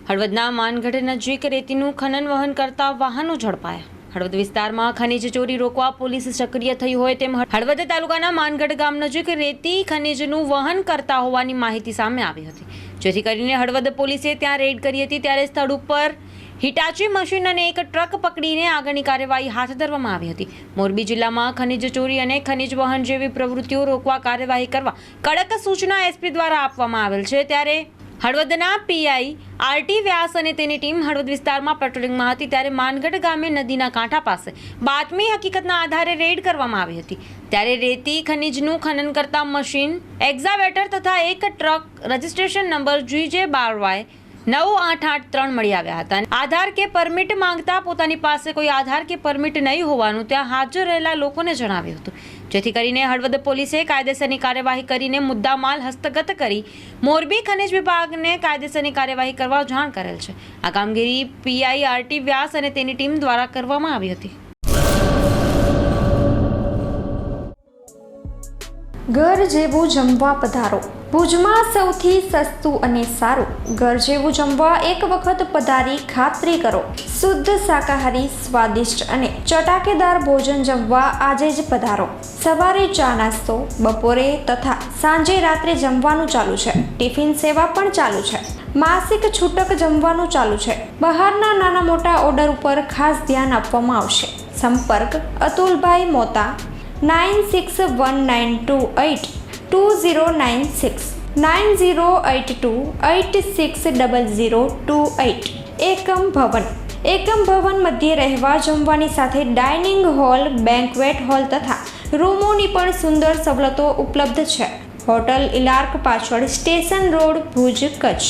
હળવદના માનગઢ નજીક રેતીનું ખનન વહન કરતા વાહનો ઝડપાયા। હળવદ વિસ્તારમાં ખનીજ ચોરી રોકવા પોલીસ સક્રિય થઈ હોય તેમ હળવદ તાલુકાના માનગઢ ગામ નજીક રેતી ખનીજનું વહન કરતા હોવાની માહિતી સામે આવી હતી, જેથી કરીને હળવદ પોલીસે ત્યાં રેડ કરી હતી। ત્યારે સ્થળ ઉપર હિટાચી મશીન અને એક ટ્રક પકડીને આગળની કાર્યવાહી હાથ ધરવામાં આવી હતી। મોરબી જિલ્લામાં ખનીજ ચોરી અને ખનીજ વહન જેવી પ્રવૃત્તિઓ રોકવા કાર્યવાહી કરવા કડક સૂચના એસપી દ્વારા આપવામાં આવેલ છે। ત્યારે હળવદના પીઆઈ આરટી વ્યાસ અને તેની ટીમ હળવદ વિસ્તારમાં પેટ્રોલિંગમાં હતી, ત્યારે માનગઢ ગામે નદીના કાંઠા પાસે બાતમી હકીકતના આધારે રેડ કરવામાં આવી હતી। ત્યારે રેતી ખનીજનું ખનન કરતા મશીન, એક્ઝાવેટર તથા એક ટ્રક રજિસ્ટ્રેશન નંબર GJ12Y 9883 મળી આવ્યા હતા। આધાર કે પરમિટ માંગતા પોતાની પાસે કોઈ આધાર કે પરમિટ નહીં હોવાનું ત્યાં હાજર રહેલા લોકોને જણાવ્યું હતું, જેથી કરીને હળવદ પોલીસે કાયદેસરની કાર્યવાહી કરીને મુદ્દામાલ હસ્તગત કરી મોરબી ખનિજ વિભાગને કાયદેસરની કાર્યવાહી કરવા જાણ કરેલ છે। આ કામગીરી પીઆઈ આરટી વ્યાસ અને તેની ટીમ દ્વારા કરવામાં આવી હતી। ઘર જેવું જમવા પધારો। ભુજમાં સૌથી સસ્તું અને સારું ઘર જેવું જમવા એક વખત પધારી ખાતરી કરો। શુદ્ધ શાકાહારી, સ્વાદિષ્ટ અને ચટાકેદાર ભોજન જમવા આજે જ પધારો। સવારે ચા નાસ્તો, બપોરે તથા સાંજે રાત્રે જમવાનું ચાલુ છે। ટિફિન સેવા પણ ચાલુ છે। માસિક છૂટક જમવાનું ચાલુ છે। બહારના નાના મોટા ઓર્ડર ઉપર ખાસ ધ્યાન આપવામાં આવશે। સંપર્ક અતુલભાઈ મોતા 9619282096 9082860028। એકમ ભવન મધ્યે રહેવા જમવાની સાથે ડાઇનિંગ હોલ, બેન્ક્વેટ હોલ તથા રૂમોની પણ સુંદર સવલતો ઉપલબ્ધ છે। હોટલ ઇલાર્ક પાછળ સ્ટેશન રોડ, ભુજ, કચ્છ।